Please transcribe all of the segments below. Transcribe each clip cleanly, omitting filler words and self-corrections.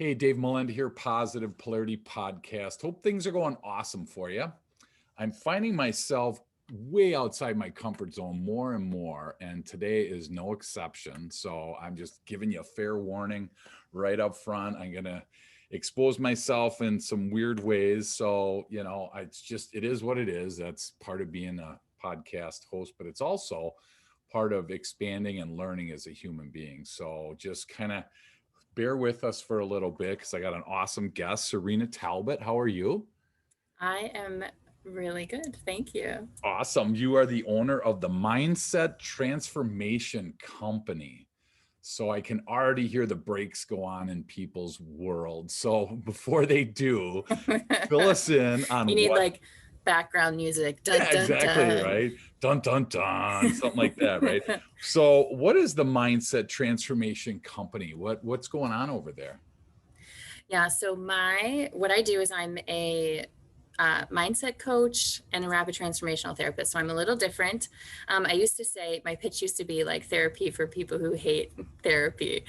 Hey, Dave Mullend here, Positive Polarity Podcast. Hope things are going awesome for you. I'm finding myself way outside my comfort zone more and more, and today is no exception. So I'm just giving you a fair warning right up front. I'm going to expose myself in some weird ways. So, it is what it is. That's part of being a podcast host, but it's also part of expanding and learning as a human being. So just kind of bear with us for a little bit because I got an awesome guest, Cyrina Talbot. How are you? I am really good. Thank you. Awesome. You are the owner of the Mindset Transformation Company. So I can already hear the brakes go on in people's world. So before they do, fill us in You on need what. like background music. Dun Yeah, dun exactly, dun. right? Dun dun dun, something like that, right? So what is the Mindset Transformation Company? What's going on over there? Yeah, so my what I do is I'm a mindset coach and a rapid transformational therapist. So I'm a little different. I used to say my pitch used to be like therapy for people who hate therapy,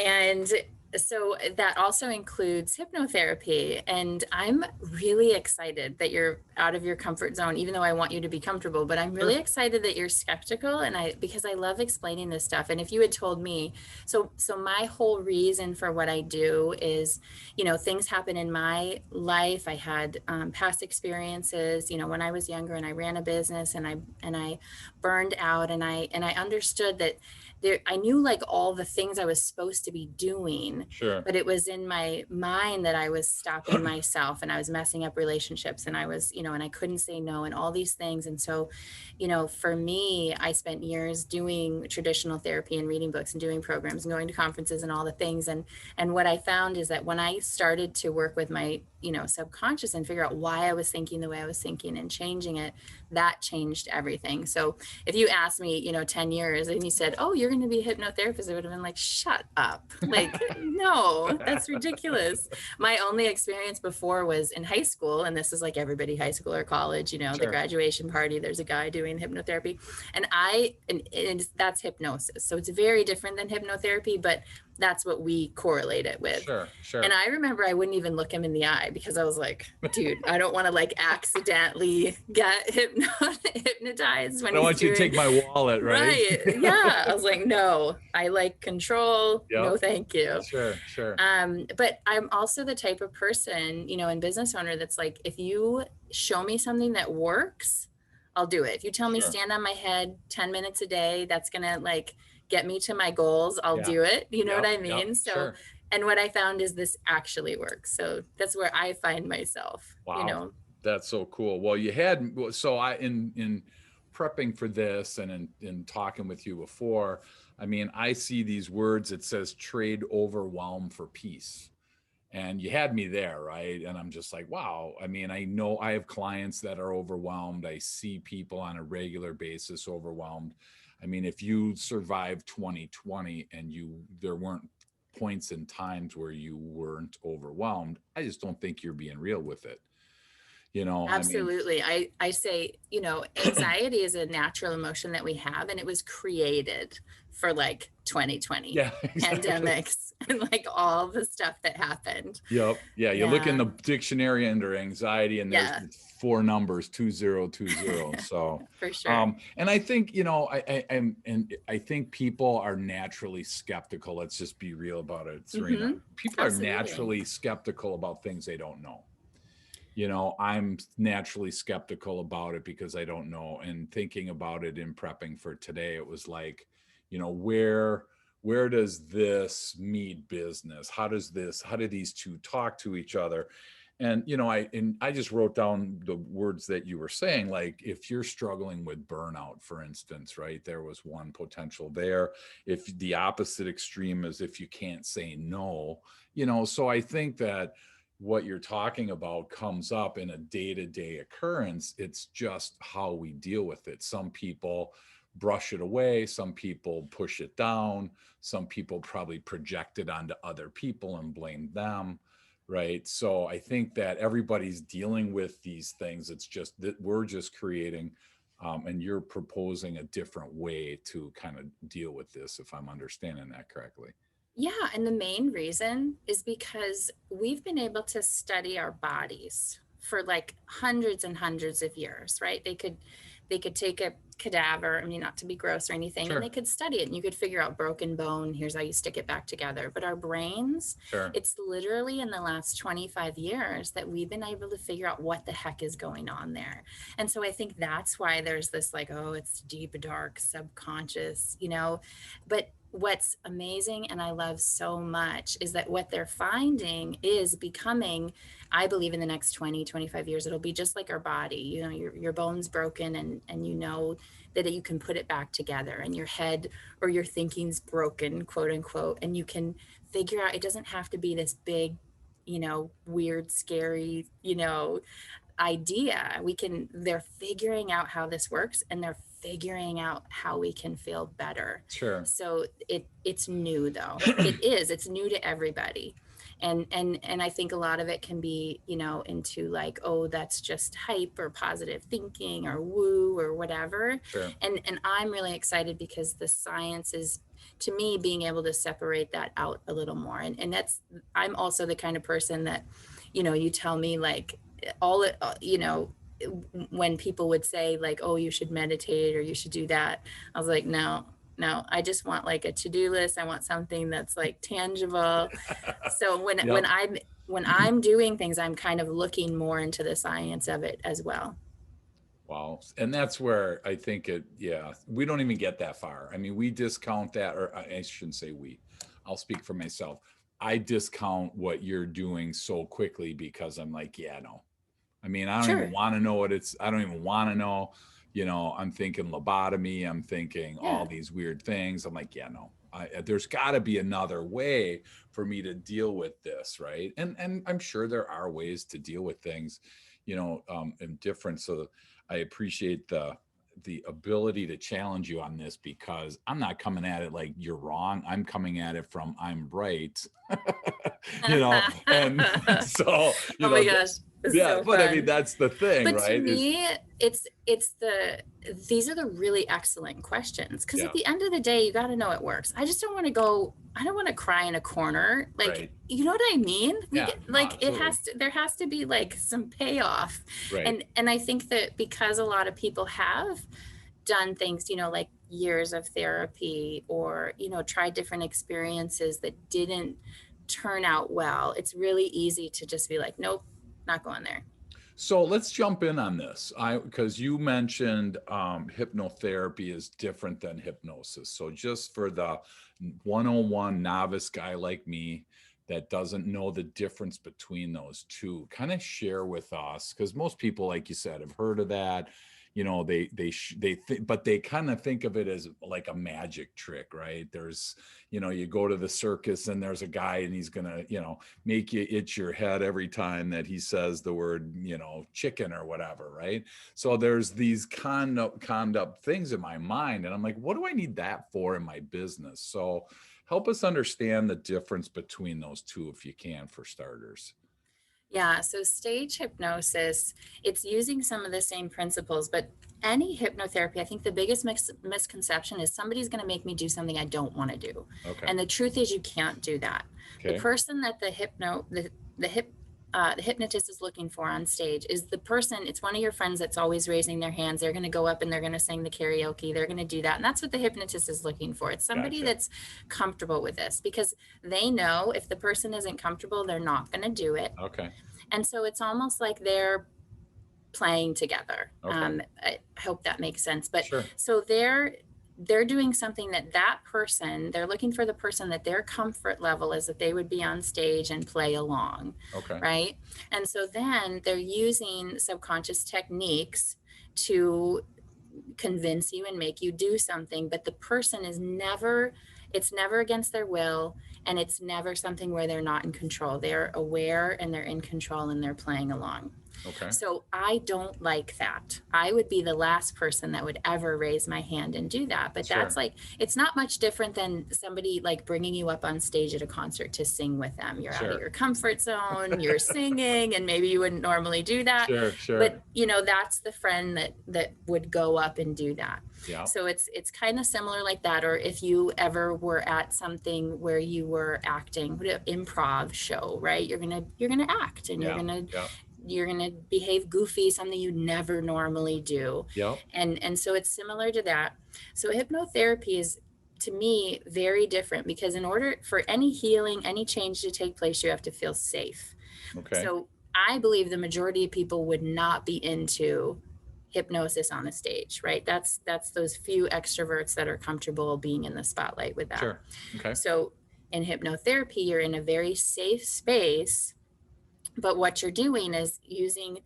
and so that also includes hypnotherapy. And I'm really excited that you're out of your comfort zone, even though I want you to be comfortable. But I'm really Sure. excited that you're skeptical, and because I love explaining this stuff. And if you had told me, so my whole reason for what I do is, things happen in my life. I had past experiences, when I was younger, and I ran a business, and I burned out, and I understood that I knew like all the things I was supposed to be doing, Sure. but it was in my mind that I was stopping myself, and I was messing up relationships, and I was, and I couldn't say no, and all these things. And so, for me, I spent years doing traditional therapy and reading books and doing programs and going to conferences and all the things. And what I found is that when I started to work with my, subconscious and figure out why I was thinking the way I was thinking and changing it, that changed everything. So if you asked me, 10 years and you said, "Oh, you're going to be a hypnotherapist," I would have been like, "Shut up." Like, no, that's ridiculous. My only experience before was in high school. And this is like everybody, high school or college, the Sure. graduation party, there's a guy doing hypnotherapy. And that's hypnosis. So it's very different than hypnotherapy, but that's what we correlate it with. Sure. And Sure. I remember I wouldn't even look him in the eye because I was like, dude, I don't want to like accidentally get hypnotized I when don't he's want you to doing. take my wallet, right? Right. Yeah. I was like, no, I like control. Yep. No, thank you. Sure. Sure. But I'm also the type of person, and business owner that's like, if you show me something that works, I'll do it. If you tell me Sure. stand on my head 10 minutes a day, that's going to like get me to my goals, I'll Yeah. do it. You know what Yep. I Yep. mean? So, Sure. and what I found is this actually works. So that's where I find myself, Wow. That's so cool. Well, you had so I in prepping for this and in talking with you before, I mean, I see these words. It says trade overwhelm for peace. And you had me there, right? And I'm just like, wow. I mean, I know I have clients that are overwhelmed. I see people on a regular basis overwhelmed. I mean, if you survived 2020 and there weren't points in times where you weren't overwhelmed, I just don't think you're being real with it. I mean, Absolutely. I say, anxiety is a natural emotion that we have, and it was created for like 2020 yeah, exactly. pandemics and like all the stuff that happened. Yep. Yeah. You look in Yeah. the dictionary under anxiety and there's Yeah, four numbers, 2020. So, for sure. and I think, and I think people are naturally skeptical. Let's just be real about it, Serena. Hmm. People are Absolutely. naturally skeptical about things they don't know. I'm naturally skeptical about it because I don't know. And thinking about it in prepping for today, it was like, where does this meet business? How do these two talk to each other? And I just wrote down the words that you were saying, like if you're struggling with burnout, for instance, right? There was one potential there. If the opposite extreme is if you can't say no, so I think that what you're talking about comes up in a day-to-day occurrence. It's just how we deal with it. Some people brush it away, some people push it down, some people probably project it onto other people and blame them, right? So I think that everybody's dealing with these things. It's just that we're just creating and you're proposing a different way to kind of deal with this, if I'm understanding that correctly. Yeah, and the main reason is because we've been able to study our bodies for like hundreds and hundreds of years, right? They could take a cadaver, I mean, not to be gross or anything, and they Sure. could study it and you could figure out broken bone, here's how you stick it back together. But our brains, Sure. it's literally in the last 25 years that we've been able to figure out what the heck is going on there. And so I think that's why there's this like, oh, it's deep, dark, subconscious, but what's amazing and I love so much is that what they're finding is becoming, I believe in the next 20, 25 years, it'll be just like our body. Your bone's broken and you know that you can put it back together, and your head or your thinking's broken, quote unquote, and you can figure out it doesn't have to be this big, weird, scary, idea. They're figuring out how this works, and they're figuring out how we can feel better. Sure. So it's new though. It's new to everybody. And I think a lot of it can be, into like, oh, that's just hype or positive thinking or woo or whatever. Sure. And I'm really excited because the science is, to me, being able to separate that out a little more. And that's, I'm also the kind of person that, you tell me like all it, when people would say like, oh, you should meditate or you should do that, I was like, no, no, I just want like a to-do list. I want something that's like tangible. So when Yep. I'm doing things, I'm kind of looking more into the science of it as well. Wow. And that's where I think yeah, we don't even get that far. I mean, we discount that, or I shouldn't say we, I'll speak for myself. I discount what you're doing so quickly because I'm like, yeah, no. I mean, I don't even Sure. want to know I don't even want to know. I'm thinking lobotomy. I'm thinking Yeah. all these weird things. I'm like, yeah, no. There's got to be another way for me to deal with this, right? And I'm sure there are ways to deal with things, and different. So I appreciate the ability to challenge you on this, because I'm not coming at it like you're wrong. I'm coming at it from I'm right, and so Oh my gosh, it's yeah, so but I mean fun. that's the thing, But to right? Is me, these are the really excellent questions, because at yeah, the end of the day, you got to know it works. I just don't want to go. I don't want to cry in a corner. Like, right. you know what I mean? Yeah, no, Like it absolutely. has to. There has to be like some payoff, Right. and I think that because a lot of people have done things, like years of therapy or tried different experiences that didn't turn out well, it's really easy to just be like, nope, not going there. So let's jump in on this. Because you mentioned hypnotherapy is different than hypnosis. So just for the 101 novice guy like me that doesn't know the difference between those two, kind of share with us, because most people, like you said, have heard of that. But they kind of think of it as like a magic trick, right? There's, you go to the circus and there's a guy and he's gonna, make you itch your head every time that he says the word, chicken or whatever, right? So there's these conduct things in my mind, and I'm like, what do I need that for in my business? So help us understand the difference between those two, if you can, for starters. Yeah, so stage hypnosis, it's using some of the same principles, but any hypnotherapy, I think the biggest misconception is somebody's going to make me do something I don't want to do. Okay. And the truth is you can't do that. The Okay. person that the hypnotist is looking for on stage is the person, it's one of your friends that's always raising their hands. They're going to go up and they're going to sing the karaoke. They're going to do that. And that's what the hypnotist is looking for. It's somebody Gotcha. that's comfortable with this, because they know if the person isn't comfortable, they're not going to do it. Okay. And so it's almost like they're playing together. Okay. I hope that makes sense. But Sure. so they're doing something that person, they're looking for the person that their comfort level is, that they would be on stage and play along, Okay. right? And so then they're using subconscious techniques to convince you and make you do something, but the person is never, it's never against their will, and it's never something where they're not in control. They're aware and they're in control and they're playing along. Okay. So I don't like that. I would be the last person that would ever raise my hand and do that. But that's Sure. like, it's not much different than somebody like bringing you up on stage at a concert to sing with them. You're out of Sure. your comfort zone, you're singing, and maybe you wouldn't normally do that. Sure. Sure. But you know, that's the friend that would go up and do that. Yeah. So it's kind of similar like that. Or if you ever were at something where you were acting, improv show, right? You're gonna act, and Yeah. you're gonna behave goofy, something you never normally do. Yep. And so it's similar to that. So hypnotherapy is, to me, very different, because in order for any healing, any change to take place, you have to feel safe. Okay. So I believe the majority of people would not be into hypnosis on the stage, right? That's those few extroverts that are comfortable being in the spotlight with that. Sure. Okay. So in hypnotherapy, you're in a very safe space, but what you're doing is using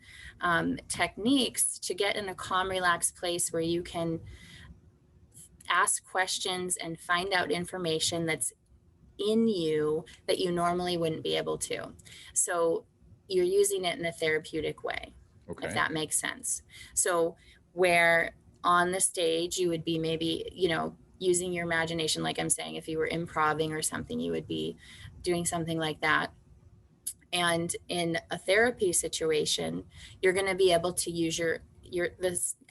techniques to get in a calm, relaxed place where you can ask questions and find out information that's in you that you normally wouldn't be able to. So you're using it in a therapeutic way, Okay. if that makes sense. So where on the stage you would be maybe, you know, using your imagination, like I'm saying, if you were improving or something, you would be doing something like that. And in a therapy situation, you're going to be able to use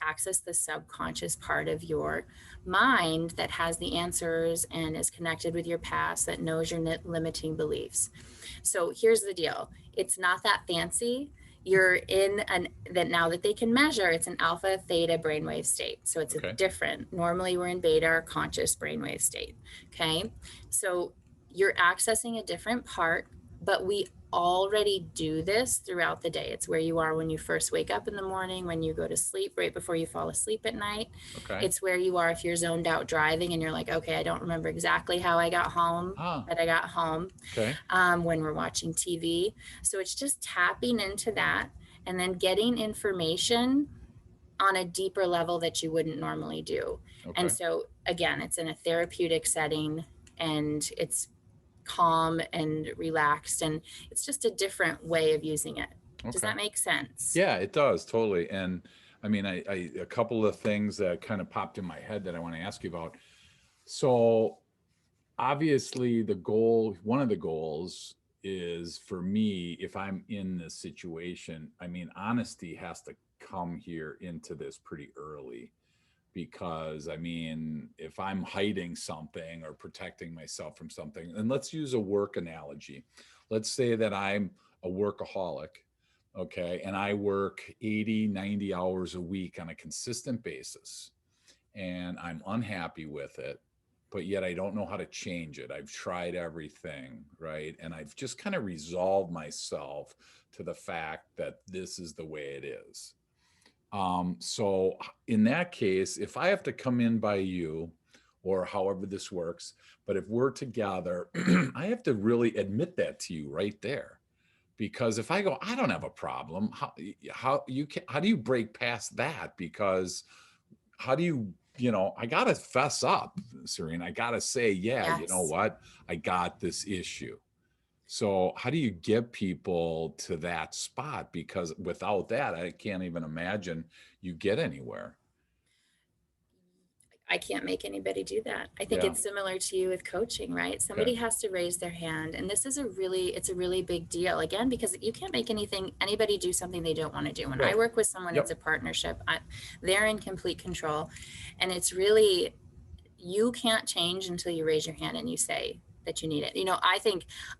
access the subconscious part of your mind that has the answers and is connected with your past, that knows your limiting beliefs. So here's the deal. It's not that fancy. You're in that now that they can measure, it's an alpha theta brainwave state. So it's Okay. a different, normally we're in beta or conscious brainwave state. Okay. So you're accessing a different part, but we already do this throughout the day. It's where you are when you first wake up in the morning, when you go to sleep, right before you fall asleep at night. Okay. It's where you are if you're zoned out driving and you're like, okay, I don't remember exactly how I got home, but I got home. Okay. When we're watching TV. So it's just tapping into that and then getting information on a deeper level that you wouldn't normally do. Okay. And so again, it's in a therapeutic setting, and it's calm and relaxed, and it's just a different way of using it. Okay. Does that make sense? Yeah, it does, totally. And I mean, I a couple of things that kind of popped in my head that I want to ask you about. So obviously one of the goals is for me, if I'm in this situation, I mean, honesty has to come here into this pretty early, because I mean, if I'm hiding something or protecting myself from something, and let's use a work analogy. Let's say that I'm a workaholic, okay, and I work 80, 90 hours a week on a consistent basis, and I'm unhappy with it, but yet I don't know how to change it. I've tried everything, right? And I've just kind of resolved myself to the fact that this is the way it is. So in that case, if I have to come in by you, or however this works, but if we're together, I have to really admit that to you right there. Because if I go, I don't have a problem, how do you break past that? Because how do you, I got to fess up, Cyrina. I got to say, yeah, you know Yes. what? I got this issue. So how do you get people to that spot? Because without that, I can't even imagine you get anywhere. I can't make anybody do that. I think Yeah. it's similar to you with coaching, right? Somebody Okay. has to raise their hand. And this is it's a really big deal, again, because you can't make anybody do something they don't want to do. When I Right. work with someone, Yep. it's a partnership. They're in complete control. And it's really, you can't change until you raise your hand and you say that you need it.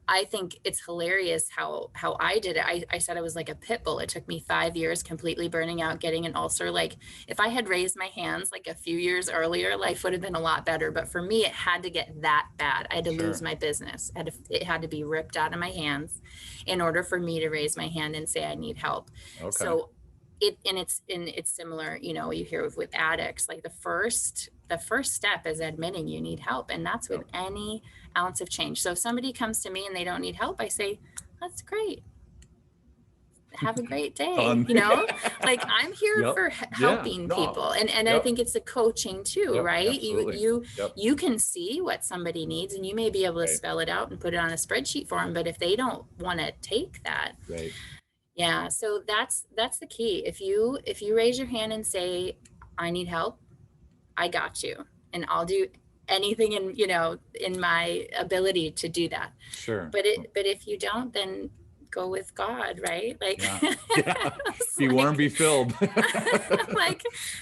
I think it's hilarious how I did it. I said I was like a pit bull. It took me 5 years, completely burning out, getting an ulcer. Like, if I had raised my hands like a few years earlier, life would have been a lot better. But for me, it had to get that bad. I had to lose my business. It had to be ripped out of my hands in order for me to raise my hand and say I need help. Okay. So it's similar, you hear with addicts, like the first step is admitting you need help. And that's with any ounce of change. So if somebody comes to me and they don't need help, I say, that's great. Have a great day. Like, I'm here for helping people. And I think it's the coaching too, right? Absolutely. You can see what somebody needs, and you may be able to spell it out and put it on a spreadsheet for them. But if they don't want to take that, right, Yeah. So that's the key. If you raise your hand and say, I need help, I got you. And I'll do anything in, in my ability to do that. Sure. But if you don't, then go with God, right? Like, Yeah. Yeah. Be warm, like, be filled. like,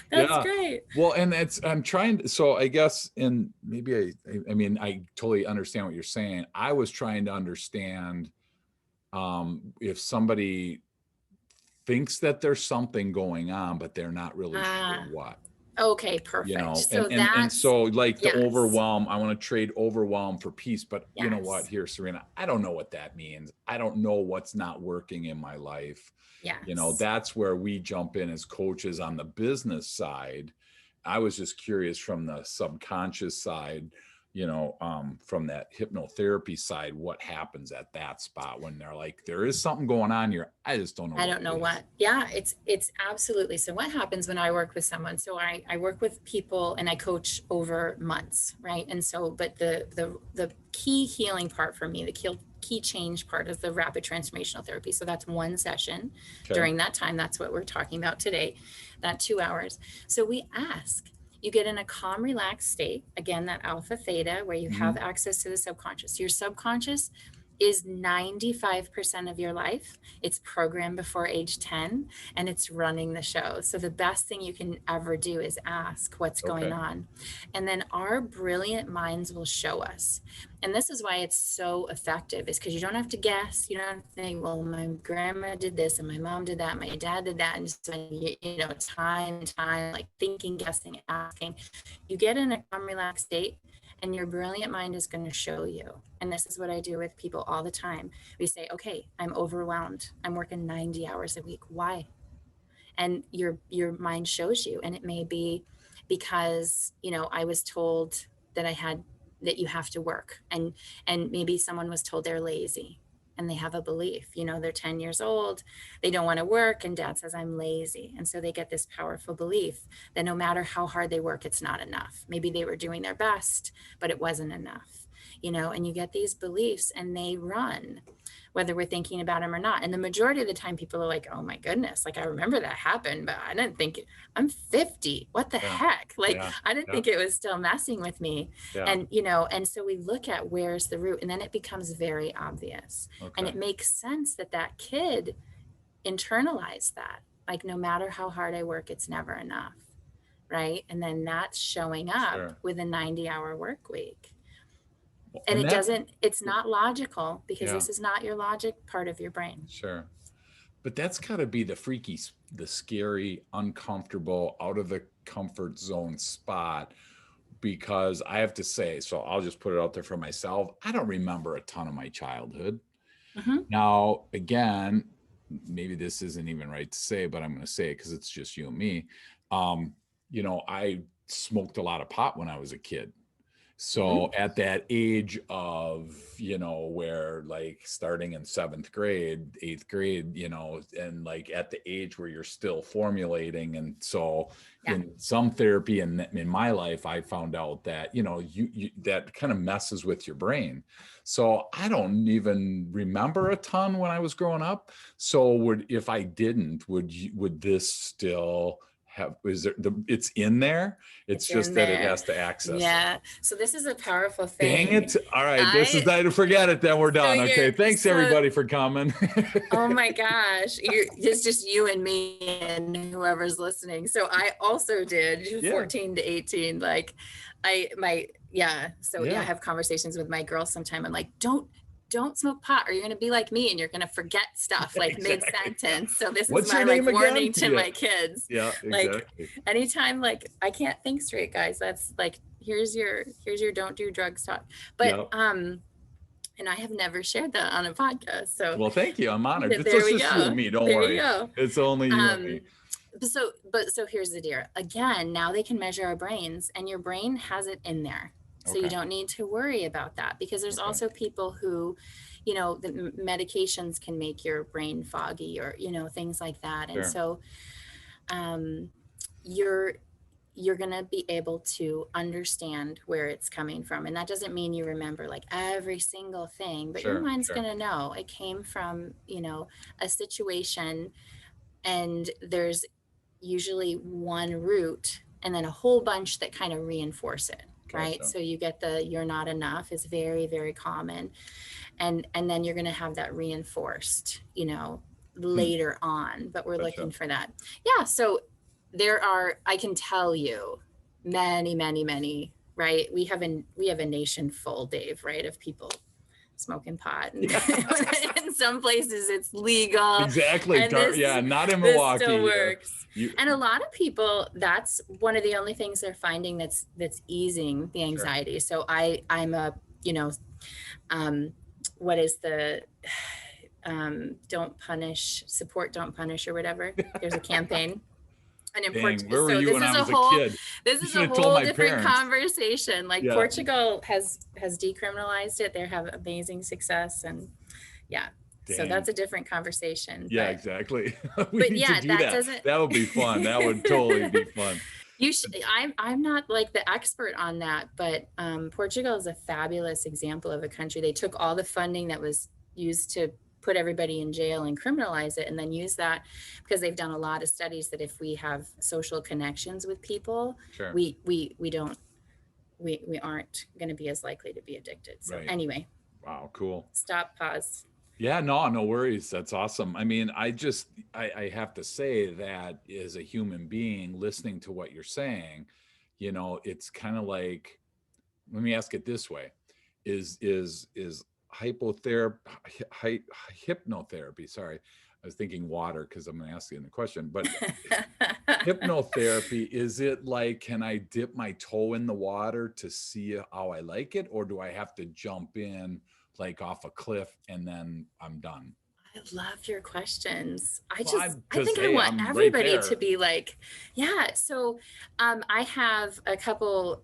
that's Yeah. great. Well, and I'm trying to, so I guess, and maybe I mean, I totally understand what you're saying. I was trying to understand if somebody thinks that there's something going on, but they're not really sure Ah, what. okay, You perfect. know, So and that's, so like the yes, overwhelm, I want to trade overwhelm for peace, but you know what, yes, here, Cyrina, I don't know what that means. I don't know what's not working in my life. You know, yes. that's where we jump in as coaches on the business side. I was just curious from the subconscious side, from that hypnotherapy side, what happens at that spot when they're like, there is something going on here, I just don't know I what don't it know is. what. Yeah, it's absolutely. So what happens when I work with someone? So I work with people and I coach over months, right? And so, but the key healing part for me, the key change part is the rapid transformational therapy. So that's one session. Okay. During that time, that's what we're talking about today, that 2 hours. So we ask, you get in a calm, relaxed state. Again, that alpha theta, where you Mm-hmm. have access to the subconscious. Your subconscious is 95% of your life. It's programmed before age 10 and it's running the show. So the best thing you can ever do is ask what's going Okay. on. And then our brilliant minds will show us. And this is why it's so effective, is because you don't have to guess. You don't have to think, well, my grandma did this and my mom did that, my dad did that. And just, time and time, like thinking, guessing, asking. You get in a calm, relaxed state and your brilliant mind is going to show you. And this is what I do with people all the time. We say, okay, I'm overwhelmed. I'm working 90 hours a week. Why? And your mind shows you. And it may be because, I was told that that you have to work. And maybe someone was told they're lazy and they have a belief, they're 10 years old, they don't want to work, and dad says I'm lazy. And so they get this powerful belief that no matter how hard they work, it's not enough. Maybe they were doing their best, but it wasn't enough, and you get these beliefs and they run, whether we're thinking about them or not. And the majority of the time people are like, oh my goodness, like I remember that happened, but I didn't think I'm 50. What the Yeah. heck? Like, Yeah. I didn't Yeah. think it was still messing with me. Yeah. And so we look at where's the root, and then it becomes very obvious. And Okay. it makes sense that that kid internalized that. Like, no matter how hard I work, it's never enough. Right. And then that's showing up Sure. with a 90-hour work week. And And that, it's not logical, because yeah, this is not your logic part of your brain. sure. But that's got to be the freaky, the scary, uncomfortable, out of the comfort zone spot. Because I have to say, so I'll just put it out there for myself, I don't remember a ton of my childhood. Mm-hmm. Now, again, maybe this isn't even right to say, but I'm going to say it because it's just you and me. I smoked a lot of pot when I was a kid. Mm-hmm. So at that age of, where like starting in 7th grade, 8th grade, and like at the age where you're still formulating. And so Yeah. in some therapy and in my life, I found out that, you that kind of messes with your brain. So I don't even remember a ton when I was growing up. So if I didn't, would this still is there it's in there? It's In just that it there. has to access it. Yeah. So this is a powerful Dang thing. it. All right. This is that. Forget it. Then we're So done. Okay. Thanks so, everybody for coming. oh my gosh, it's just you and me and whoever's listening. So I also did Yeah. 14 to 18. Like So I Yeah. have conversations with my girls sometime. I'm like, don't smoke pot or you're going to be like me and you're going to forget stuff like Exactly. mid-sentence. So this is What's my your name again? warning to Yeah. my kids. Yeah. Like Exactly. anytime, like I can't think straight, guys. That's like, here's your don't do drugs talk. But, Yeah. and I have never shared that on a podcast. So Well, thank you. I'm honored. It's there we just you and go. me. Don't There you worry. go. It's only you and me. So here's the deal. Again, now they can measure our brains, and your brain has it in there. So you Okay. don't need to worry about that, because there's Okay. also people who, the medications can make your brain foggy or, things like that. And Sure. so you're you're going to be able to understand where it's coming from. And that doesn't mean you remember like every single thing, but your Sure, mind's sure. going to know it came from, a situation, and there's usually one root and then a whole bunch that kind of reinforce it. Right. Gotcha. So you get the "you're not enough" is very, very common. And then you're going to have that reinforced, Hmm. later on, but we're looking Gotcha. for that. Yeah. So I can tell you many, many, many, right? We have a nation full, Dave, right, of people smoking pot, and Yeah, in some places it's legal, exactly. and this Yeah, not in this still Milwaukee. works. You And a lot of people, that's one of the only things they're finding that's easing the sure. anxiety. So I'm a, um, what is the don't punish, support, don't punish, or whatever. There's a campaign. And in Dang, Portugal, where were so you when I was a kid? this You is should a have told whole my different parents. conversation. Like Yeah, Portugal has decriminalized it. They have amazing success, and yeah, so dang. that's a different conversation. Yeah, exactly. We But need to yeah, do that that. doesn't. That would be fun. That would totally be fun. I'm not like the expert on that, but Portugal is a fabulous example of a country. They took all the funding that was used to put everybody in jail and criminalize it, and then use that because they've done a lot of studies that if we have social connections with people, Sure. we don't we aren't going to be as likely to be addicted. So Right. anyway, Wow, cool. stop, pause. Yeah, no, no worries. That's awesome. I mean, I have to say that as a human being listening to what you're saying, it's kind of like, let me ask it this way. Is hypotherapy, hypnotherapy, sorry. I was thinking water because I'm asking the question, but hypnotherapy, is it like, can I dip my toe in the water to see how I like it? Or do I have to jump in like off a cliff and then I'm done? I love your questions. Well, I because think I hey, want I'm right everybody to there. be like, yeah. So, I have a couple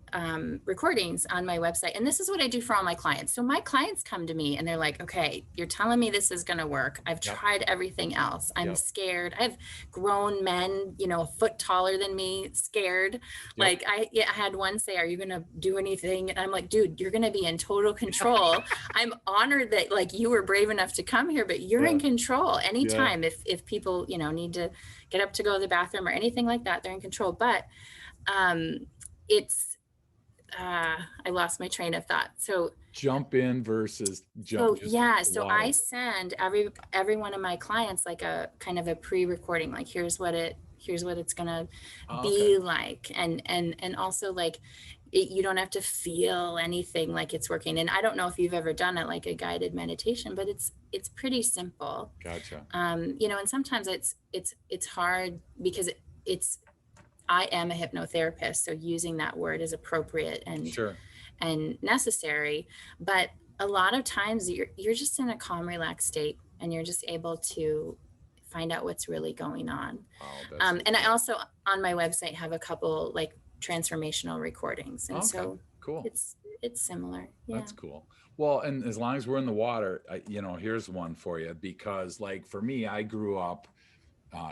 recordings on my website, and this is what I do for all my clients. So my clients come to me and they're like, okay, you're telling me this is going to work. I've Yep. tried everything else. I'm Yep. scared. I have grown men, a foot taller than me, scared. Yep. Like I had one say, are you going to do anything? And I'm like, dude, you're going to be in total control. I'm honored that like you were brave enough to come here, but you're in Yeah. control Yeah. anytime. If people, need to get up to go to the bathroom or anything like that, they're in control. But it's I lost my train of thought. So Jump in versus so just yeah, the so I water. send every one of my clients like a kind of a pre-recording, like here's what it's gonna Oh, okay. be like, and also like you don't have to feel anything like it's working. And I don't know if you've ever done it like a guided meditation, but it's pretty simple. Gotcha. And sometimes it's hard because it's I am a hypnotherapist, so using that word is appropriate Sure. and necessary. But a lot of times you're just in a calm, relaxed state, and you're just able to find out what's really going on. Wow, that's And I super. also on my website have a couple like transformational recordings, and Okay, so cool. it's similar. Yeah. That's cool. Well, and as long as we're in the water, here's one for you, because like for me, I grew up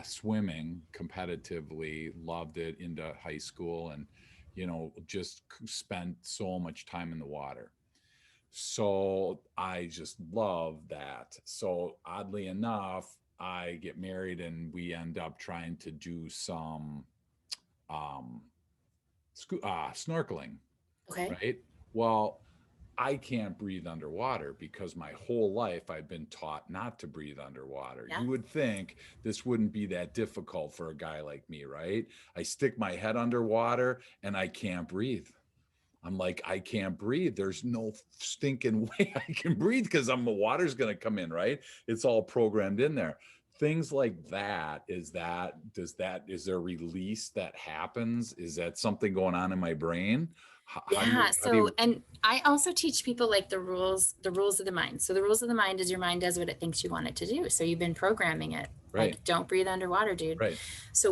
swimming competitively, loved it into high school, and just spent so much time in the water. So I just love that. So oddly enough, I get married and we end up trying to do some um, snorkeling, Okay. right? Well, I can't breathe underwater because my whole life I've been taught not to breathe underwater. Yeah. You would think this wouldn't be that difficult for a guy like me, right? I stick my head underwater and I can't breathe. I'm like, I can't breathe. There's no stinking way I can breathe because the water's going to come in, right? It's all programmed in there. Things like that, is there release that happens? Is that something going on in my brain? How do Yeah. you, So, and I also teach people like the rules of the mind. So the rules of the mind is your mind does what it thinks you want it to do. So you've been programming it. right, Like, don't breathe underwater, dude. right, So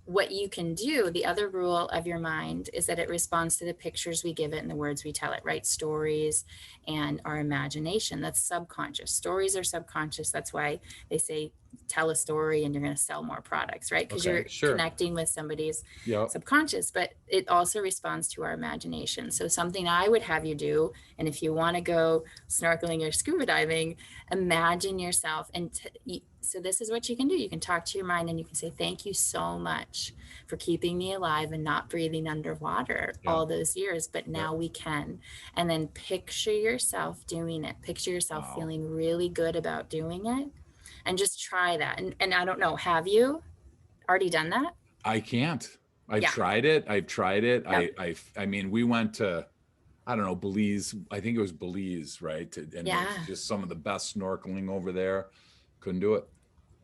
what you can do, the other rule of your mind is that it responds to the pictures we give it and the words we tell it, right? Stories and our imagination. That's subconscious. Stories are subconscious. That's why they say tell a story and you're going to sell more products, right? Because Okay, you're sure. connecting with somebody's Yep. subconscious, but it also responds to our imagination. So something I would have you do, and if you want to go snorkeling or scuba diving, imagine yourself so this is what you can do. You can talk to your mind and you can say, thank you so much for keeping me alive and not breathing underwater Yep. all those years, but Yep. now we can. And then picture yourself doing it. Picture yourself Wow. feeling really good about doing it. And just try that. And I don't know, have you already done that? I can't. I've Yeah. tried it. I've tried it. Yep. I mean, we went to, I don't know, Belize. I think it was Belize, right? And it was Yeah. just some of the best snorkeling over there. Couldn't do it.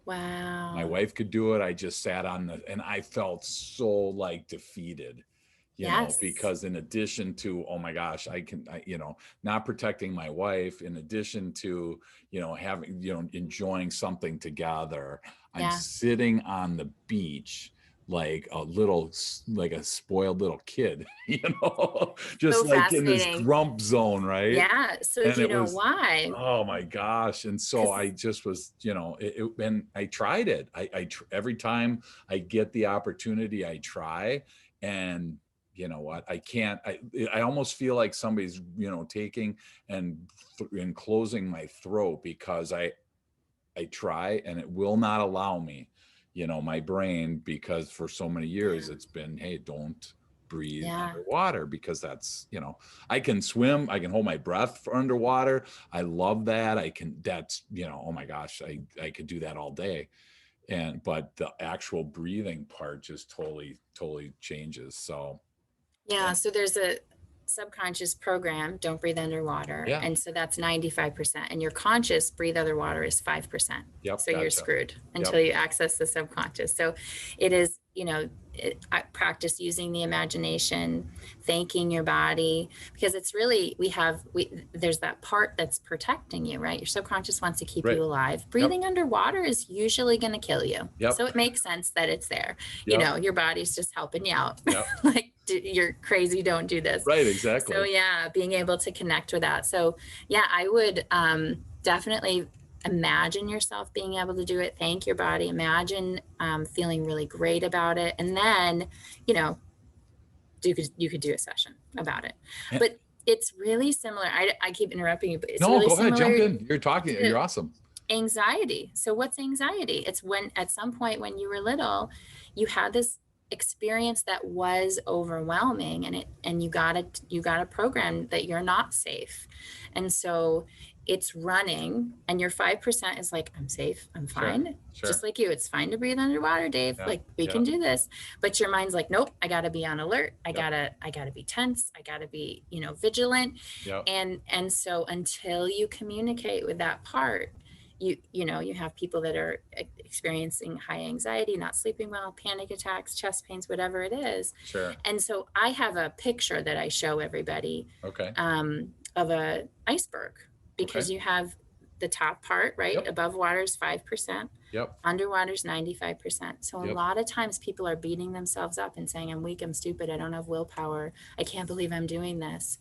My Wow. wife could do it. I just sat on and I felt so like defeated, Yes. because in addition to, oh my gosh, not protecting my wife, in addition to, having, enjoying something together, I'm Yeah. sitting on the beach like a spoiled little kid, just So like in this fascinating. grump zone, right? Yeah. So And do you it know was, why? oh my gosh. And so I Because just was, and I tried it. Every time I get the opportunity, I try. And you know what? I can't, I almost feel like somebody's, taking and closing my throat because I try and it will not allow me, my brain, because for so many years yeah. it's been, hey, don't breathe Yeah. underwater, because that's, I can swim, I can hold my breath for underwater. I love that. That's, oh my gosh, I could do that all day. But the actual breathing part just totally changes. So, Yeah, and so there's a subconscious program, don't breathe underwater. yeah, And so that's 95%. And your conscious breathe underwater is 5%. yep, So you're gotcha. screwed until Yep, you access the subconscious. So it is, I practice using the imagination, thanking your body, because it's really, there's that part that's protecting you, right? Your subconscious wants to keep right. you alive. Yep, Breathing underwater is usually going to kill you. yep, So it makes sense that it's there. yep, Your body's just helping you out. yep. Like, you're crazy, don't do this. Right, So exactly. yeah, being able to connect with that. So yeah, I would definitely imagine yourself being able to do it. Thank your body. Imagine feeling really great about it. And then, you know, you could do a session about it. Eh, But it's really similar. I keep interrupting you, but it's No, really go ahead, jump similar in. You're talking. to You're awesome. anxiety. So what's anxiety? It's when at some point when you were little, you had this experience that was overwhelming, and you got a program that you're not safe. And so it's running, and your 5% is like, I'm safe, I'm Sure, fine. Just sure. like you, it's fine to breathe underwater, Dave. Yeah, Like, we yeah, can do this. But your mind's like, nope, I gotta be on alert. I yep, gotta be tense. I gotta be, vigilant. yep, And so until you communicate with that part, you have people that are experiencing high anxiety, not sleeping well, panic attacks, chest pains, whatever it is. sure. And so I have a picture that I show everybody, Okay, of a iceberg, okay. because you have the top part, right? Yep, Above water is 5%, yep, underwater is 95%. So a yep. lot of times people are beating themselves up and saying, I'm weak, I'm stupid, I don't have willpower, I can't believe I'm doing this.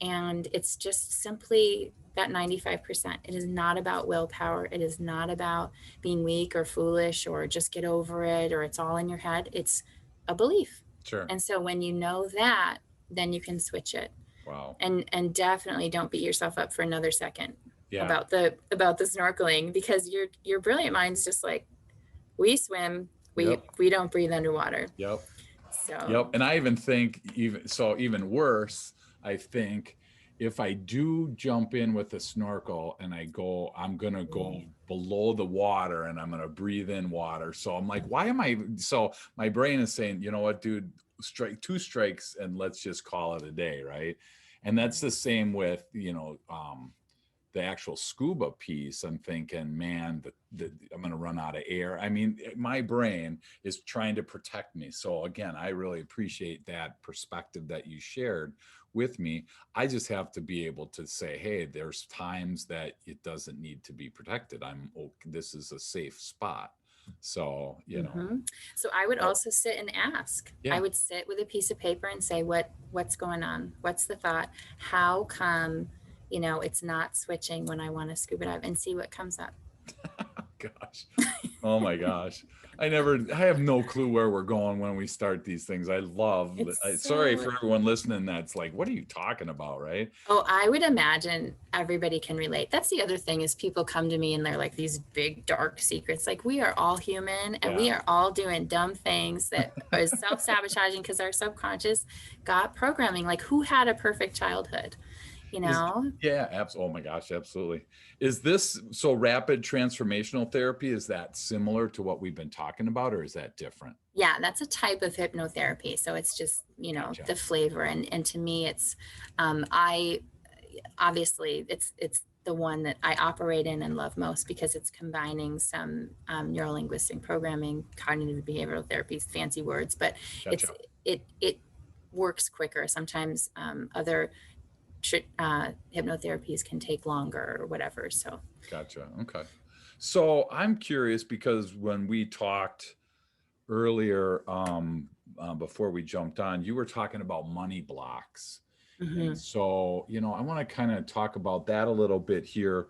And it's just simply that 95%. It is not about willpower. It is not about being weak or foolish or just get over it or it's all in your head. It's a belief. Sure. And so when you know that, then you can switch it. Wow. And definitely don't beat yourself up for another second Yeah. about the snorkeling, because your brilliant mind's just like, we swim, we Yep. we don't breathe underwater. Yep. So Yep. And I even think even worse, I think if I do jump in with a snorkel and I'm going to go below the water and I'm going to breathe in water. So I'm like, why am I? So my brain is saying, you know what, dude, two strikes and let's just call it a day. Right. And that's the same with, the actual scuba piece. I'm thinking, man, I'm going to run out of air. I mean, my brain is trying to protect me. So again, I really appreciate that perspective that you shared with me. I just have to be able to say, hey, there's times that it doesn't need to be protected. This is a safe spot. So, So I would but also sit and ask. I yeah, would sit with a piece of paper and say, what's going on? What's the thought? How come, it's not switching when I want to scuba dive, and see what comes up. gosh. Oh my gosh. I have no clue where we're going when we start these things. It's Sorry so for everyone listening that's like, what are you talking about? Right? Oh, I would imagine everybody can relate. That's the other thing, is people come to me and they're like these big dark secrets. Like, we are all human and Yeah. we are all doing dumb things that is self-sabotaging because our subconscious got programming. Like, who had a perfect childhood? You Is know? Yeah, absolutely. Oh my gosh, absolutely. Is this so rapid transformational therapy? Is that similar to what we've been talking about, or is that different? Yeah, that's a type of hypnotherapy. So it's just, Gotcha. the flavor. And to me, it's, I obviously it's the one that I operate in and love most, because it's combining some neurolinguistic programming, cognitive behavioral therapies, fancy words, but it's Gotcha. it works quicker. Sometimes other hypnotherapies can take longer or whatever. So Gotcha. Okay. So I'm curious because when we talked earlier, before we jumped on, you were talking about money blocks. And mhm. so, I want to kind of talk about that a little bit here,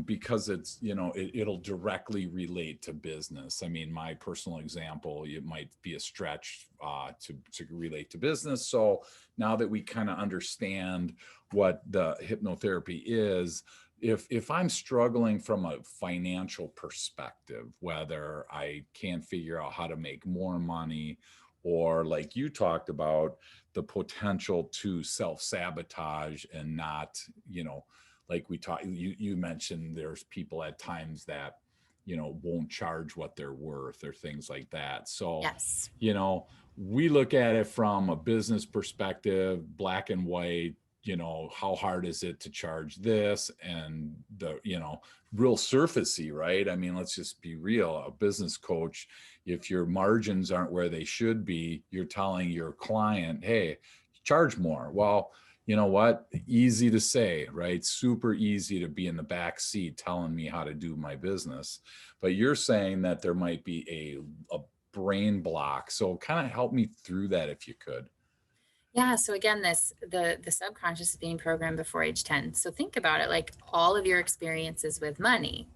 because it'll directly relate to business. I mean, my personal example, it might be a stretch to relate to business. So now that we kind of understand what the hypnotherapy is, if I'm struggling from a financial perspective, whether I can't figure out how to make more money, or like you talked about, the potential to self-sabotage and not, like we talked, you mentioned there's people at times that, won't charge what they're worth or things like that. So, Yes. you know, we look at it from a business perspective, black and white, how hard is it to charge this, and real surfacey, right? I mean, let's just be real. A business coach, if your margins aren't where they should be, you're telling your client, hey, charge more. Well, you know what? Easy to say, right? Super easy to be in the back seat telling me how to do my business. But you're saying that there might be a brain block. So kind of help me through that if you could. Yeah. So again, the subconscious is being programmed before age 10. So think about it, like all of your experiences with money.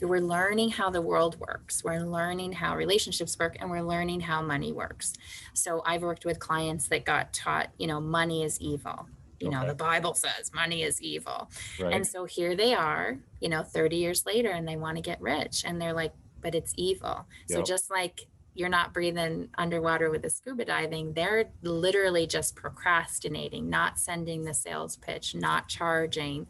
We're learning how the world works. We're learning how relationships work, and we're learning how money works. So I've worked with clients that got taught, money is evil. The Okay. Bible says money is evil. And Right. so here they are, 30 years later, and they want to get rich. And they're like, but it's evil. So Yep. just like you're not breathing underwater with the scuba diving, they're literally just procrastinating, not sending the sales pitch, not charging,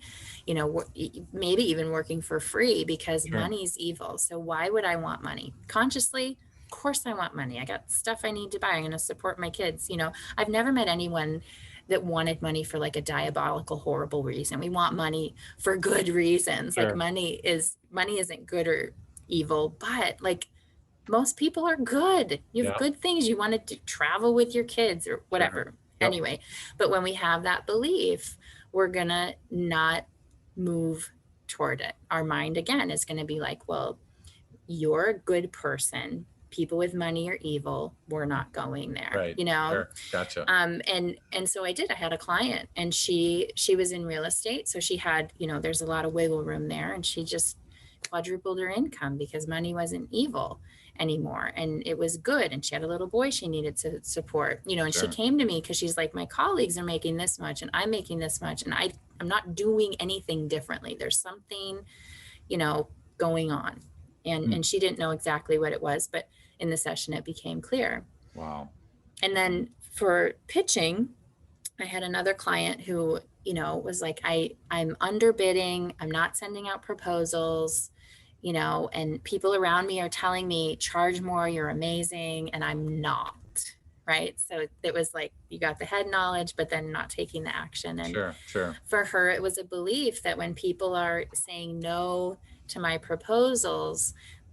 maybe even working for free, because Sure. money's evil. So why would I want money? Consciously, of course I want money. I got stuff I need to buy. I'm going to support my kids. I've never met anyone that wanted money for like a diabolical, horrible reason. We want money for good reasons. Like, Sure. money isn't good or evil, but like, most people are good. You have Yeah. good things. You want to travel with your kids or Sure. whatever. Yep. Anyway, but when we have that belief, we're going to not move toward it. Our mind, again, is going to be like, well, you're a good person. People with money are evil. We're not going there, Right. Sure. Gotcha. and so I had a client, and she was in real estate. So she had, there's a lot of wiggle room there, and she just quadrupled her income because money wasn't evil anymore, and it was good. And she had a little boy she needed to support, and she Sure. came to me because she's like, my colleagues are making this much and I'm making this much, and I'm not doing anything differently. There's something, going on. and Hmm. and she didn't know exactly what it was, but in the session it became clear. Wow. And then for pitching, I had another client who, was like, I'm underbidding, I'm not sending out proposals, and people around me are telling me, charge more, you're amazing, and I'm not. Right. So it was like, you got the head knowledge, but then not taking the action. And Sure. Sure. for her, it was a belief that when people are saying no to my proposals,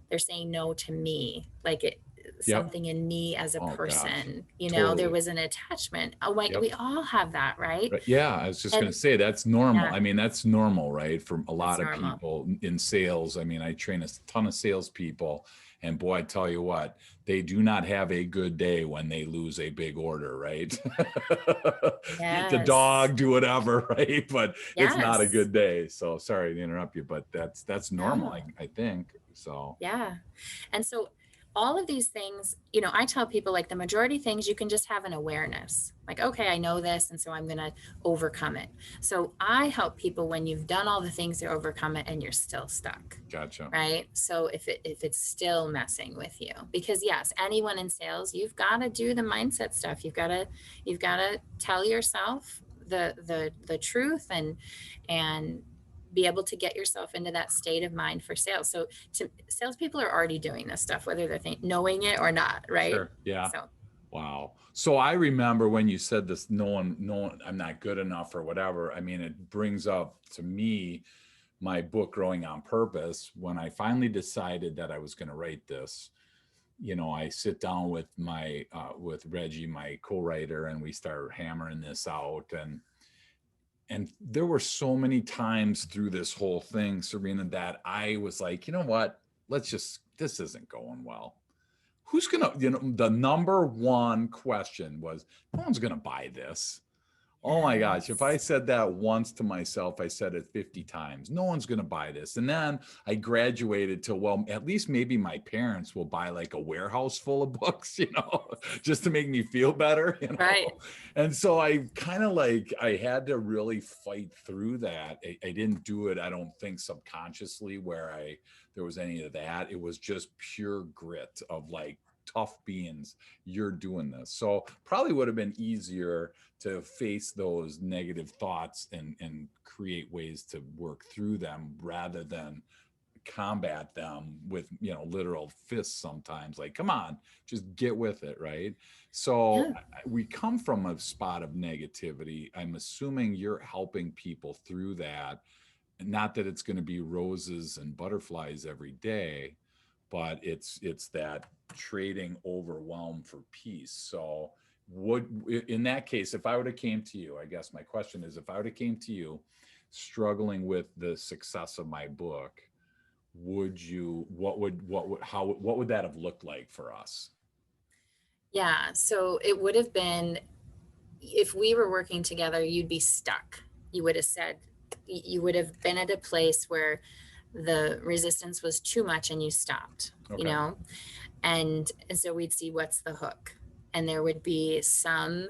they're saying no to me. Like, Yep. something in me as a Oh gosh. person, you know, there Totally. was an attachment. Oh my, Yep. we all have that, right? Right. Yeah, I was just going And to say that's normal. yeah, I mean, that's normal, right? For a that's lot of normal. people in sales. I mean, I train a ton of salespeople, and boy, I tell you what, they do not have a good day when they lose a big order, right? Get the Yes. dog, do whatever, right? But it's not a Yes. good day. So sorry to interrupt you, but that's normal, No. I think. So Yeah. And so all of these things, you know, I tell people like the majority things you can just have an awareness. Like, okay, I know this, and so I'm going to overcome it. So I help people when you've done all the things to overcome it and you're still stuck. gotcha. Right? So if it's still messing with you, because yes, anyone in sales, you've got to do the mindset stuff. You've got to tell yourself the truth, and be able to get yourself into that state of mind for sales. So salespeople are already doing this stuff, whether they're knowing it or not, right? Sure. Yeah. So Wow. So I remember when you said this, no one, I'm not good enough or whatever. I mean, it brings up to me my book, Growing on Purpose. When I finally decided that I was going to write this, I sit down with with Reggie, my co-writer, and we start hammering this out. And there were so many times through this whole thing, Cyrina, that I was like, you know what? This isn't going well. Who's gonna, the number one question was, no one's gonna buy this. Oh my gosh, if I yes. said that once to myself, I said it 50 times. No one's going to buy this. And then I graduated to, well, at least maybe my parents will buy like a warehouse full of books, just to make me feel better. Right. And so I kind of like, I had to really fight through that. I didn't do it, I don't think subconsciously where there was any of that. It was just pure grit of like, tough beans, you're doing this. So probably would have been easier to face those negative thoughts and create ways to work through them rather than combat them with literal fists sometimes. Like, come on, just get with it, right? So Yeah. we come from a spot of negativity. I'm assuming you're helping people through that. Not that it's going to be roses and butterflies every day, but it's that trading overwhelm for peace. So would, in that case, if I would have came to you, I guess my question is, if I would have came to you struggling with the success of my book, what would that have looked like for us? Yeah. So it would have been, if we were working together, you'd be stuck. You would have said, you would have been at a place where the resistance was too much and you stopped, Okay. and so we'd see what's the hook, and there would be some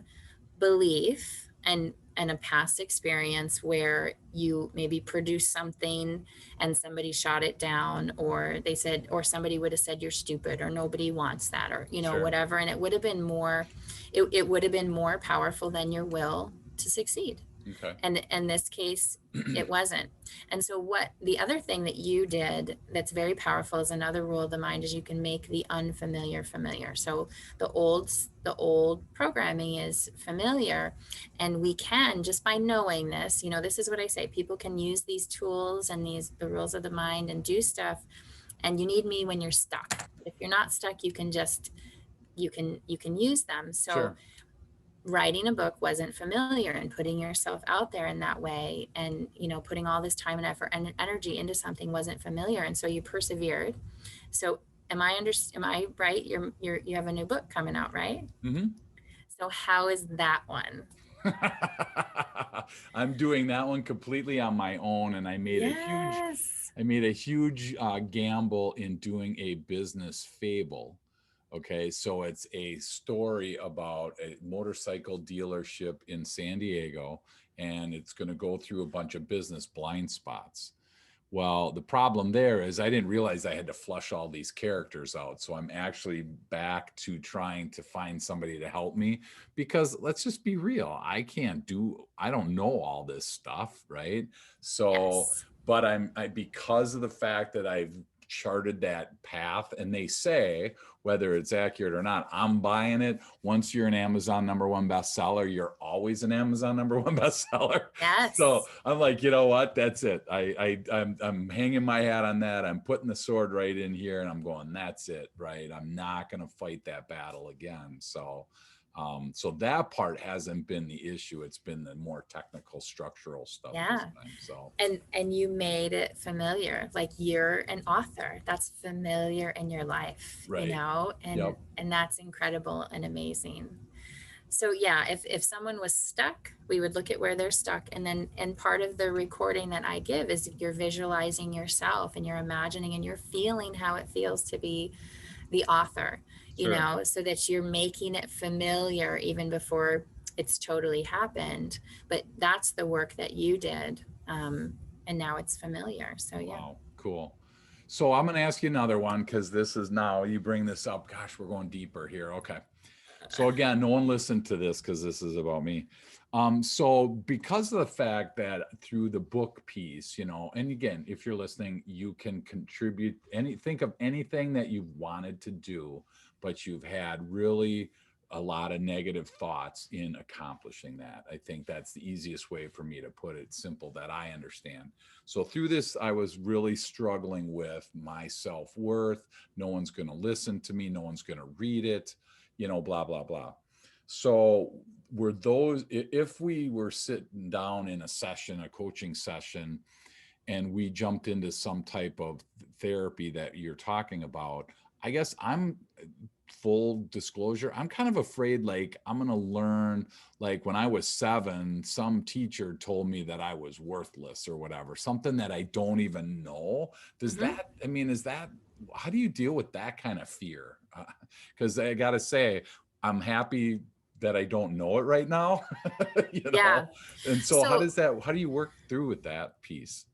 belief and a past experience where you maybe produced something and somebody shot it down, or they said, or somebody would have said you're stupid, or nobody wants that, or Sure. whatever, and it would have been more, it would have been more powerful than your will to succeed. Okay. And in this case, it wasn't. And so what the other thing that you did that's very powerful is, another rule of the mind is, you can make the unfamiliar familiar. So the old programming is familiar, and we can, just by knowing this, this is what I say, people can use these tools and the rules of the mind and do stuff, and you need me when you're stuck. If you're not stuck, you can use them. So Sure. writing a book wasn't familiar, and putting yourself out there in that way, and putting all this time and effort and energy into something wasn't familiar, and so you persevered. So am I right? You have a new book coming out, right? Mm-hmm. So how is that one? I'm doing that one completely on my own, and Yes. I made a huge gamble in doing a business fable. Okay, so it's a story about a motorcycle dealership in San Diego, and it's going to go through a bunch of business blind spots. Well, the problem there is I didn't realize I had to flush all these characters out. So I'm actually back to trying to find somebody to help me, because let's just be real. I don't know all this stuff, right? So, Yes. but because of the fact that charted that path, and they say, whether it's accurate or not, I'm buying it. Once you're an Amazon #1 bestseller, you're always an Amazon #1 bestseller. So Yes. I'm like, you know what? That's it. I'm hanging my hat on that. I'm putting the sword right in here, and I'm going, that's it, right? I'm not going to fight that battle again. So that part hasn't been the issue. It's been the more technical, structural stuff this Yeah. time. So And you made it familiar. Like, you're an author. That's familiar in your life, you right. know, and Yep. and that's incredible and amazing. So yeah, if someone was stuck, we would look at where they're stuck. And part of the recording that I give is you're visualizing yourself, and you're imagining and you're feeling how it feels to be the author, you Sure. know, so that you're making it familiar even before it's totally happened. But that's the work that you did. And now it's familiar. So yeah. Wow. Cool. So I'm going to ask you another one, because this is, now you bring this up. Gosh, we're going deeper here. Okay. So again, no one listened to this because this is about me. So because of the fact that through the book piece, you know, and again, if you're listening, you can contribute think of anything that you've wanted to do, but you've had really a lot of negative thoughts in accomplishing that. I think that's the easiest way for me to put it, simple, that I understand. So through this, I was really struggling with my self-worth. No one's going to listen to me. No one's going to read it, you know, blah, blah, blah. So were those, if we were sitting down in a session, a coaching session, and we jumped into some type of therapy that you're talking about, I guess I'm, full disclosure, I'm kind of afraid, like, I'm going to learn, like when I was 7, some teacher told me that I was worthless or whatever, something that I don't even know. Does Mm-hmm. that, I mean, is that, how do you deal with that kind of fear? Because I got to say, I'm happy that I don't know it right now, you Yeah. know? And so how So do you work through with that piece?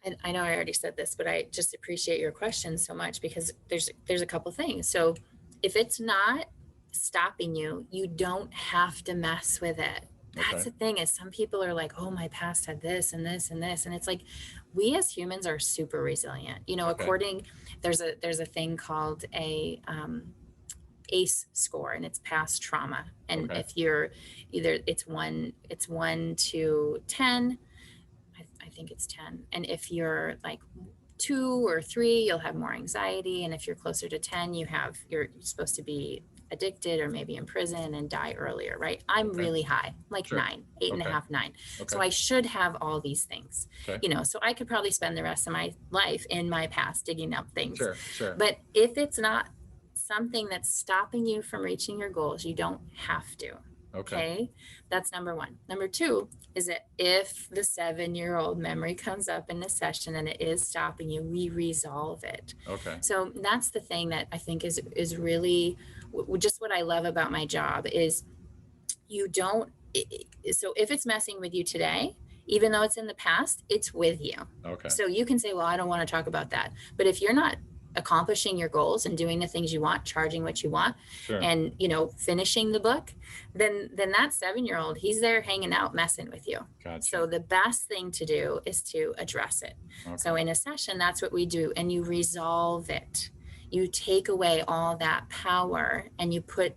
and I know I already said this, but I just appreciate your question so much, because there's a couple things. So if it's not stopping you, you don't have to mess with it. That's Okay. the thing, is some people are like, oh, my past had this and this and this. And it's like, we as humans are super resilient. You know, Okay. there's a thing called a ACE score, and it's past trauma. And Okay. if you're either, it's 1 to 10, I think it's 10. And if you're like 2 or 3, you'll have more anxiety. And if you're closer to 10, you're supposed to be addicted or maybe in prison and die earlier, right? I'm Okay. really high, like Sure. 9, 8.5, Okay. 9. Okay. So I should have all these things, Okay. you know, so I could probably spend the rest of my life in my past digging up things. Sure. Sure. But if it's not something that's stopping you from reaching your goals, you don't have to. Okay. That's number 1. Number 2 is that if the 7-year-old memory comes up in the session and it is stopping you, we resolve it. Okay. So that's the thing that I think is really just what I love about my job is you don't. So if it's messing with you today, even though it's in the past, it's with you. Okay. So you can say, well, I don't want to talk about that. But if you're not accomplishing your goals and doing the things you want, charging what you want, Sure. and, you know, finishing the book, then that 7-year-old, he's there hanging out, messing with you. Gotcha. So the best thing to do is to address it. Okay. So in a session, that's what we do. And you resolve it. You take away all that power and you put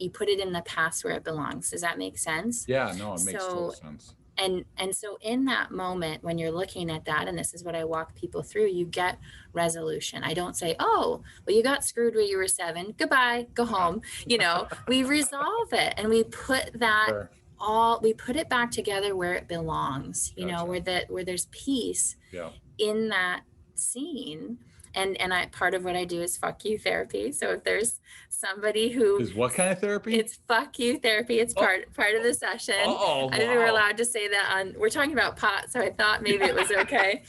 it in the past where it belongs. Does that make sense? Yeah, no, it makes total So sense. and so in that moment when you're looking at that, and this is what I walk people through, you get resolution. I don't say, oh, well, you got screwed when you were 7, goodbye, go home. You know, we resolve it and we put that Sure. we put it back together where it belongs, you know, Gotcha. where there's peace Yeah. in that scene. And I, part of what I do is fuck you therapy. So if there's somebody who Is what kind of therapy? it's fuck you therapy. It's part of the session. Oh, I think we're wow. allowed to say that we're talking about pot, so I thought maybe it was okay.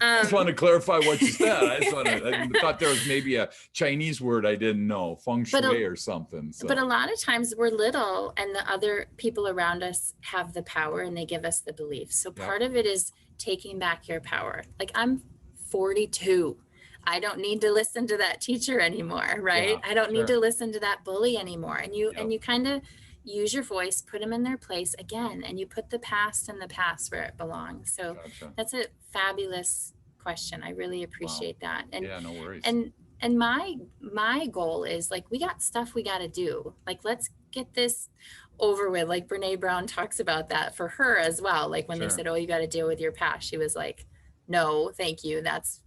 I just wanted to clarify what you said. I thought there was maybe a Chinese word I didn't know, feng shui or something. So. But a lot of times we're little and the other people around us have the power and they give us the belief. So part of it is taking back your power. Like, I'm 42. I don't need to listen to that teacher anymore, right? Yeah, I don't sure. need to listen to that bully anymore. And you Yep. kind of use your voice, put them in their place again, and you put the past in the past where it belongs. So Gotcha. that's a fabulous question. I really Wow. appreciate that. Yeah, no worries. And my goal is like, we got stuff we got to do. Like, let's get this over with. Like Brene Brown talks about that for her as well. Like when they Sure. said, "Oh, you got to deal with your past," she was like, "No, thank you. That's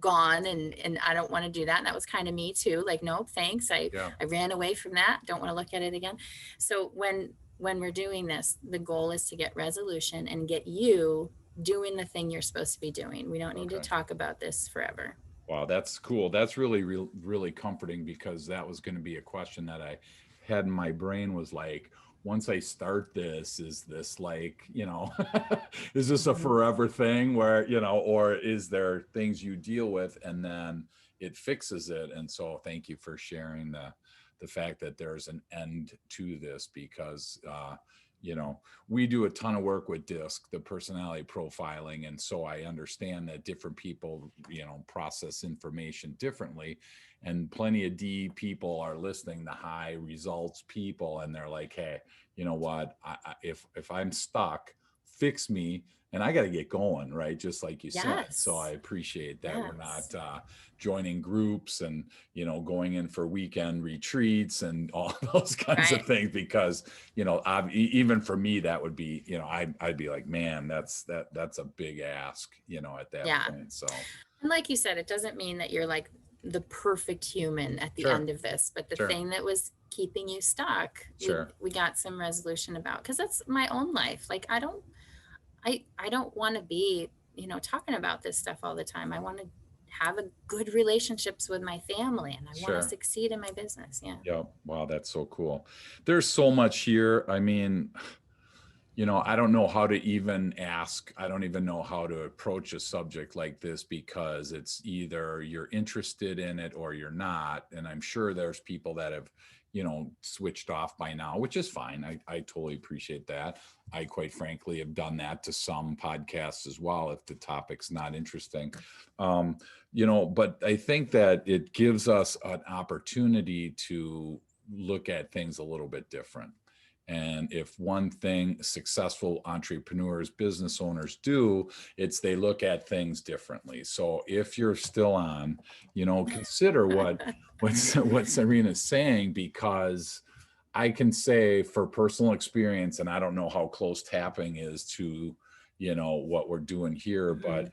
gone, and I don't want to do that." And that was kind of me too. Like, nope, thanks. Yeah. I ran away from that. Don't want to look at it again. So when we're doing this, the goal is to get resolution and get you doing the thing you're supposed to be doing. We don't need to Okay. talk about this forever. Wow, that's cool. That's really, really comforting, because that was going to be a question that I had in my brain, was like, once I start this, is this like, is this a Mhm. forever thing where, or is there things you deal with and then it fixes it? And so thank you for sharing the fact that there's an end to this, because, you know, we do a ton of work with DISC, the personality profiling. And so I understand that different people, process information differently. And plenty of D people are listening, the high results people, and they're like, hey, you know what? If I'm stuck, fix me. And I got to get going, right? Just like you said. So I Yes. appreciate that we're not Yes. joining groups and, going in for weekend retreats and all those kinds of Right. things, because even for me, that would be, I'd be like, man, that's a big ask, at that Yeah. point. So And like you said, it doesn't mean that you're like the perfect human at the sure, end of this, but the sure, thing that was keeping you stuck, we sure. we got some resolution about, because that's my own life. Like, I don't want to be, talking about this stuff all the time. I want to have a good relationships with my family, and I want to Sure. succeed in my business. Yeah. Yeah. Wow, that's so cool. There's so much here. I mean, I don't know how to even ask. I don't even know how to approach a subject like this, because it's either you're interested in it or you're not. And I'm sure there's people that have, switched off by now, which is fine. I totally appreciate that. I quite frankly have done that to some podcasts as well, if the topic's not interesting. Um, but I think that it gives us an opportunity to look at things a little bit different. And if one thing successful entrepreneurs, business owners do, it's they look at things differently. So if you're still on, consider what Cyrina's saying, because I can say for personal experience, and I don't know how close tapping is to, what we're doing here, Mhm. but,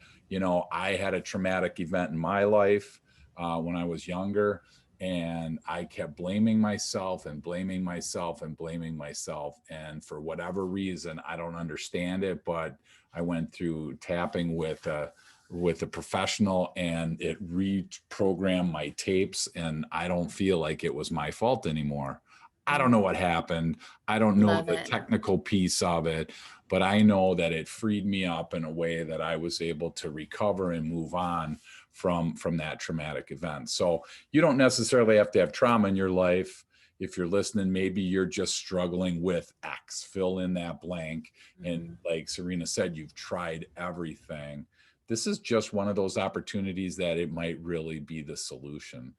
I had a traumatic event in my life when I was younger, and I kept blaming myself and blaming myself and blaming myself. And for whatever reason, I don't understand it, but I went through tapping with a professional, and it reprogrammed my tapes, and I don't feel like it was my fault anymore. I don't know Mm. what happened. I don't know Love the it. technical piece of it, but I know that it freed me up in a way that I was able to recover and move on from that traumatic event. So you don't necessarily have to have trauma in your life. If you're listening, maybe you're just struggling with X, fill in that blank. And Mhm. like Cyrina said, you've tried everything. This is just one of those opportunities that it might really be the solution.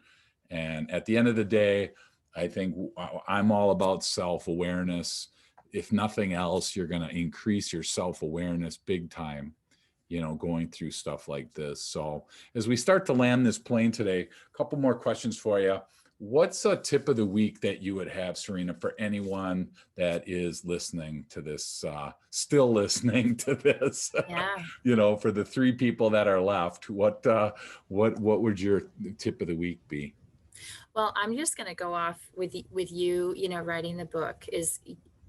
And at the end of the day, I think I'm all about self-awareness. If nothing else, you're going to increase your self-awareness big time, going through stuff like this. So as we start to land this plane today, a couple more questions for you. What's a tip of the week that you would have, Cyrina, for anyone that is listening to this, still listening to this? Yeah. For the three people that are left, what would your tip of the week be? Well, I'm just going to go off with you, writing the book is,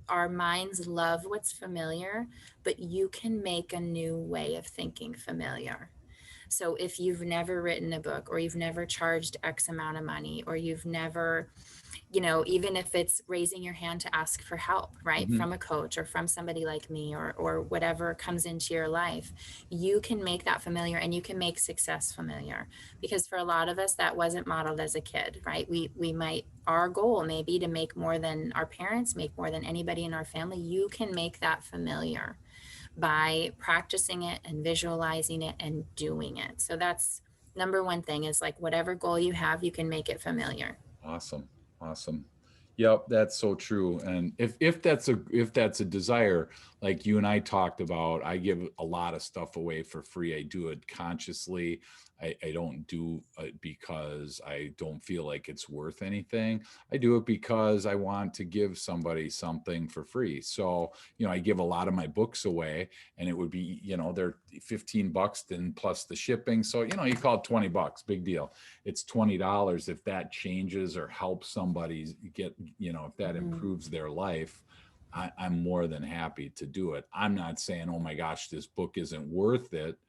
our minds love what's familiar, but you can make a new way of thinking familiar. So if you've never written a book, or you've never charged X amount of money, or you've never, even if it's raising your hand to ask for help, right, Mhm. from a coach or from somebody like me, or whatever comes into your life, you can make that familiar, and you can make success familiar. Because for a lot of us, that wasn't modeled as a kid, right? We might, our goal may be to make more than our parents, make more than anybody in our family. You can make that familiar by practicing it and visualizing it and doing it. So that's number one thing, is like, whatever goal you have, you can make it familiar. Awesome. Awesome. Yep, that's so true. And if that's a desire, like you and I talked about, I give a lot of stuff away for free. I do it consciously. I don't do it because I don't feel like it's worth anything. I do it because I want to give somebody something for free. So, I give a lot of my books away, and it would be, they're $15 then plus the shipping. So, you call it $20, big deal. It's $20. If that changes or helps somebody get, if that Mhm. improves their life, I'm more than happy to do it. I'm not saying, oh my gosh, this book isn't worth it.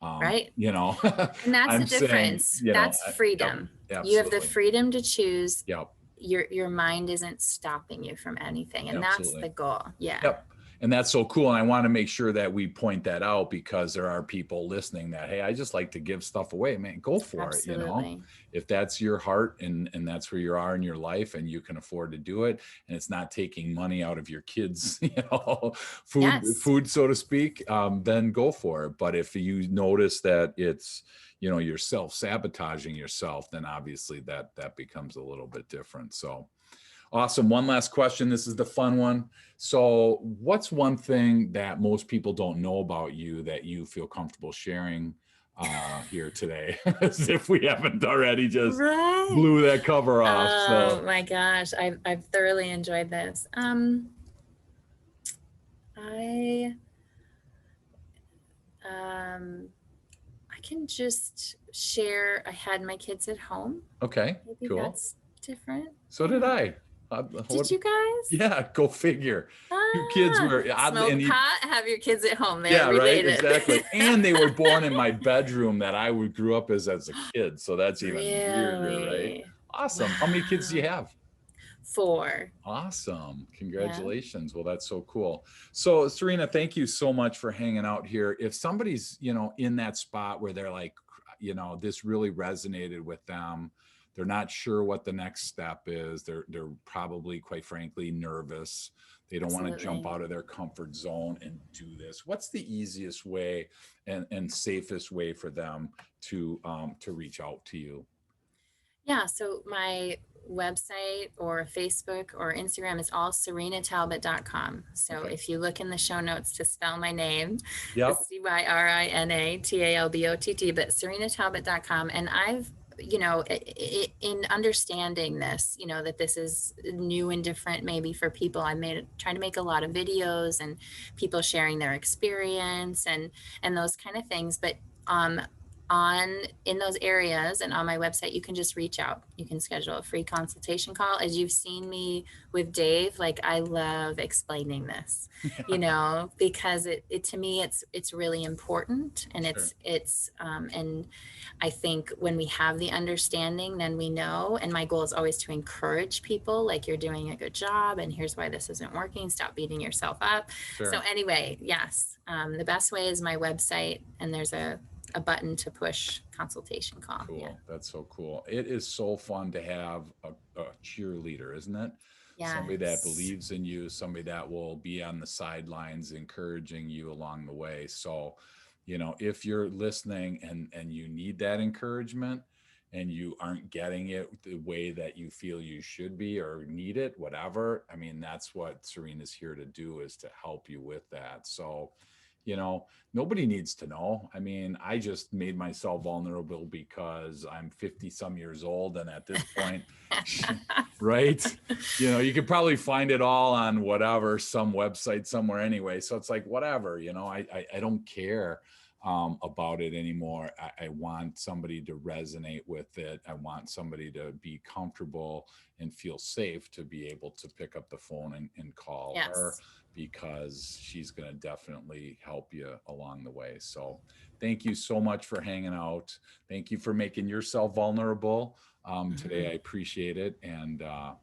Right. You know, And that's the I'm saying, difference. That's yep, freedom. You have the absolutely. freedom to choose. Yep, Your mind isn't stopping you from anything. And that's the absolutely. goal. Yeah. Yep. And that's so cool. And I want to make sure that we point that out, because there are people listening that, hey, I just like to give stuff away. Man, go for it. Absolutely. If that's your heart, and that's where you are in your life, and you can afford to do it, and it's not taking money out of your kids, Yes. food, so to speak, then go for it. But if you notice that it's, you're self-sabotaging yourself, then obviously that becomes a little bit different. So awesome. One last question. This is the fun one. So, what's one thing that most people don't know about you that you feel comfortable sharing here today, as if we haven't already just Right. blew that cover off? Oh So, my gosh. I've thoroughly enjoyed this. I um I can just share I had my kids at home. okay, Maybe cool. that's different. So did Yeah. I. Did you guys? Yeah, go figure. Two kids Ah, were oddly, smoke pot, have your kids at home. They're yeah, right, related. exactly. And they were born in my bedroom that I grew up as a kid. So that's even weirder, right? Really? Awesome. How many kids do you Wow. have? 4. Awesome. Yeah. Congratulations. Well, that's so cool. So, Cyrina, thank you so much for hanging out here. If somebody's, in that spot where they're like, this really resonated with them, they're not sure what the next step is. They're probably, quite frankly, nervous. They don't want to jump Absolutely. out of their comfort zone and do this. What's the easiest way and safest way for them to reach out to you? Yeah, so my website or Facebook or Instagram is all CyrinaTalbot.com. So Okay. if you look in the show notes to spell my name, Yep. it's CyrinaTalbott, but CyrinaTalbot.com. And I've, in understanding this, that this is new and different maybe for people, trying to make a lot of videos and people sharing their experience and those kind of things. But um, in those areas and on my website, you can just reach out. You can schedule a free consultation call. As you've seen me with Dave, like I love explaining this, because it to me it's really important, and Sure. and I think when we have the understanding, then we know. And my goal is always to encourage people, like, you're doing a good job, and here's why this isn't working. Stop beating yourself up. So Sure. anyway, yes, the best way is my website, and there's a button to push consultation call. Yeah. Cool. That's so cool. It is so fun to have a cheerleader, isn't it? Somebody that Yes. believes in you, somebody that will be on the sidelines encouraging you along the way. So, if you're listening and you need that encouragement and you aren't getting it the way that you feel you should be or need it, whatever, I mean, that's what Cyrina's here to do, is to help you with that. So, nobody needs to know. I mean, I just made myself vulnerable because I'm 50 some years old. And at this point, right, you could probably find it all on whatever, some website somewhere anyway. So it's like, whatever, I don't care about it anymore. I want somebody to resonate with it. I want somebody to be comfortable and feel safe to be able to pick up the phone and call her, Yes. because she's going to definitely help you along the way. So thank you so much for hanging out. Thank you for making yourself vulnerable today. I appreciate it. And, I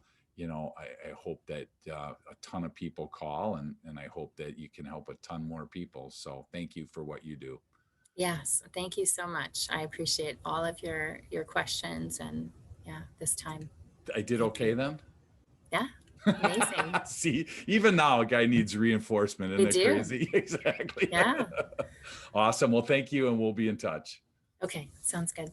hope that a ton of people call, and I hope that you can help a ton more people. So thank you for what you do. Yes. Thank you so much. I appreciate all of your questions, and yeah, this time. I did Thank okay you. then? Yeah. Amazing. See, even now a guy needs reinforcement. Isn't We that do. crazy? Exactly. Yeah. Awesome. Well, thank you, and we'll be in touch. Okay. Sounds good.